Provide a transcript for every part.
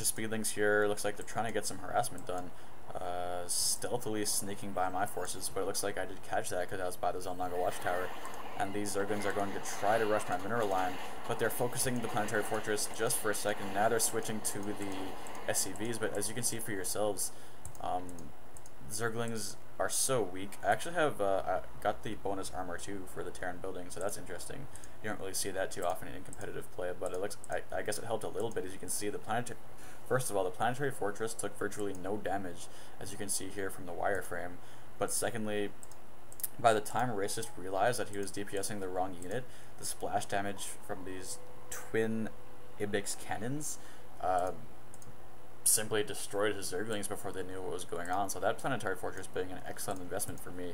Speedlings here. Looks like they're trying to get some harassment done. Stealthily sneaking by my forces, but it looks like I did catch that because I was by the Zelnaga watchtower. And these Zerglings are going to try to rush my mineral line, but they're focusing the planetary fortress just for a second. Now they're switching to the SCVs, but as you can see for yourselves, Zerglings are so weak. I actually have I got the bonus armor too for the Terran building, so that's interesting. You don't really see that too often in competitive play, but it looks I guess it helped a little bit. As you can see, first of all, the planetary fortress took virtually no damage, as you can see here from the wireframe. But secondly, by the time Racist realized that he was DPSing the wrong unit, the splash damage from these twin Ibix cannons simply destroyed his Zerglings before they knew what was going on. So that planetary fortress being an excellent investment for me,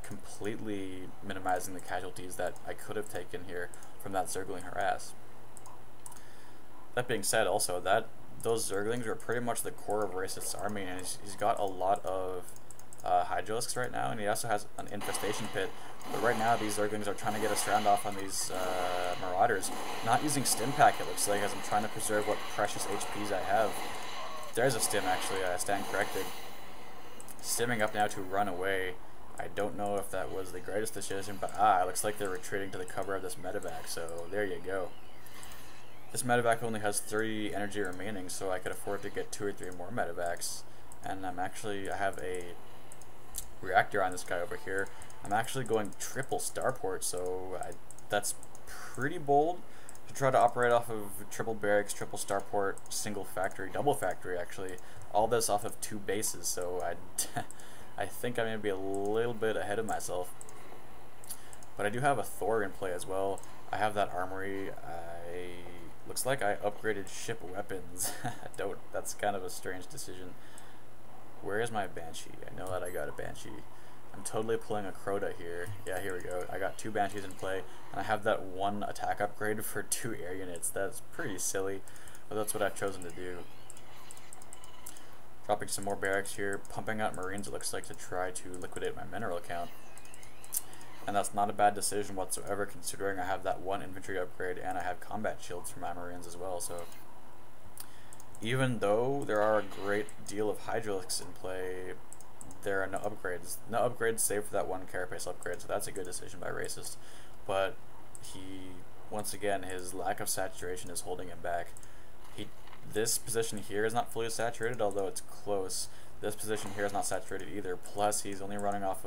completely minimizing the casualties that I could have taken here from that Zergling harass. That being said, also those Zerglings are pretty much the core of Racist's army, and he's got a lot of Hydralisks right now, and he also has an infestation pit. But right now these Zerglings are trying to get a strand off on these Marauders, not using stim pack, it looks like, as I'm trying to preserve what precious HPs I have. There's a stim, actually, I stand corrected. Stimming up now to run away. I don't know if that was the greatest decision, but it looks like they're retreating to the cover of this medevac, so there you go. This medevac only has 30 energy remaining, so I could afford to get 2 or 3 more medevacs. And I have a reactor on this guy over here. I'm actually going triple starport, so that's pretty bold to try to operate off of triple barracks, triple starport, single factory, double factory actually. All this off of 2 bases, so I think I'm going to be a little bit ahead of myself. But I do have a Thor in play as well. I have that armory. Looks like I upgraded ship weapons. That's kind of a strange decision. Where is my Banshee? I know that I got a Banshee. I'm totally pulling a Crota here. Yeah, here we go. I got 2 Banshees in play, and I have that 1 attack upgrade for 2 air units. That's pretty silly, but that's what I've chosen to do. Dropping some more barracks here, pumping out Marines, it looks like, to try to liquidate my mineral account. And that's not a bad decision whatsoever, considering I have that 1 infantry upgrade and I have combat shields for my Marines as well. So even though there are a great deal of Hydralisks in play, there are no upgrades. No upgrades save for that 1 carapace upgrade, so that's a good decision by Racist. But once again, his lack of saturation is holding him back. This position here is not fully saturated, although it's close. This position here is not saturated either. Plus, he's not even running off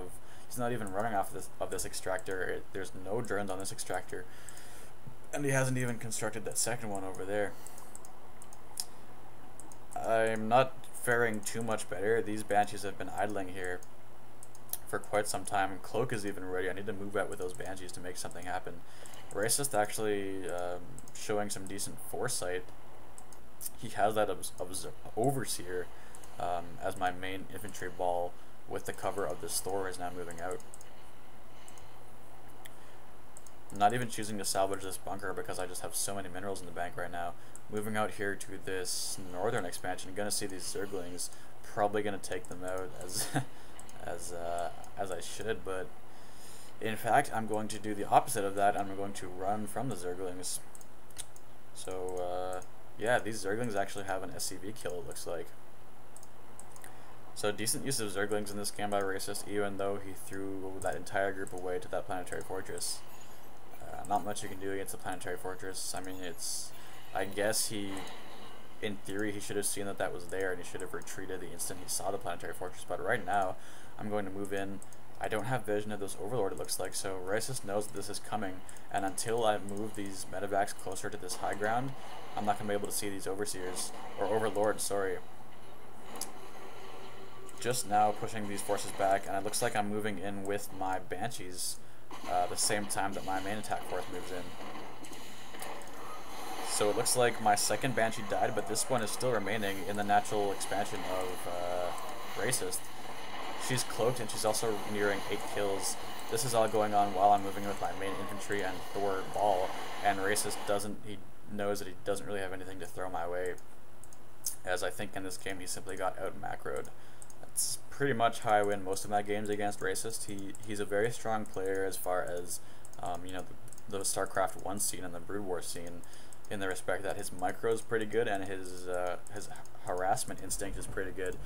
of this extractor. There's no drones on this extractor, and he hasn't even constructed that second one over there. I'm not faring too much better. These Banshees have been idling here for quite some time. Cloak is even ready. I need to move out with those Banshees to make something happen. Racist actually showing some decent foresight. He has that Overseer as my main infantry ball, with the cover of this Thor is now moving out. I'm not even choosing to salvage this bunker because I just have so many minerals in the bank right now. Moving out here to this northern expansion, you're going to see these Zerglings. Probably going to take them out as I should, but in fact I'm going to do the opposite of that. I'm going to run from the Zerglings. So yeah, these Zerglings actually have an SCV kill, it looks like. So decent use of Zerglings in this game by Racist, even though he threw that entire group away to that planetary fortress. Not much you can do against the planetary fortress. I mean, I guess in theory, he should have seen that was there, and he should have retreated the instant he saw the planetary fortress. But right now, I'm going to move in. I don't have vision of those Overlord, it looks like, so Racist knows that this is coming, and until I move these medevacs closer to this high ground, I'm not going to be able to see these Overseers, or Overlords, sorry. Just now pushing these forces back, and it looks like I'm moving in with my Banshees the same time that my main attack force moves in. So it looks like my second Banshee died, but this one is still remaining in the natural expansion of Racist. She's cloaked, and she's also nearing 8 kills. This is all going on while I'm moving with my main infantry and Thor ball, and Racist knows that he doesn't really have anything to throw my way, as I think in this game he simply got out macroed. That's pretty much how I win most of my games against Racist. He's a very strong player as far as you know, the Starcraft 1 scene and the Brood War scene. in the respect that his micro is pretty good and his harassment instinct is pretty good.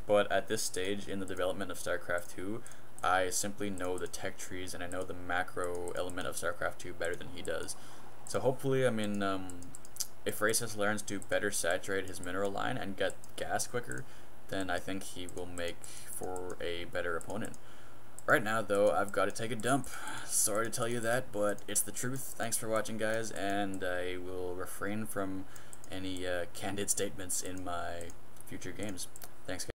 But at this stage in the development of StarCraft 2, I simply know the tech trees and I know the macro element of StarCraft 2 better than he does. So hopefully, I mean, if Racist learns to better saturate his mineral line and get gas quicker, then I think he will make for a better opponent. Right now, though, I've got to take a dump. Sorry to tell you that, but it's the truth. Thanks for watching, guys, and I will refrain from any candid statements in my future games. Thanks, guys.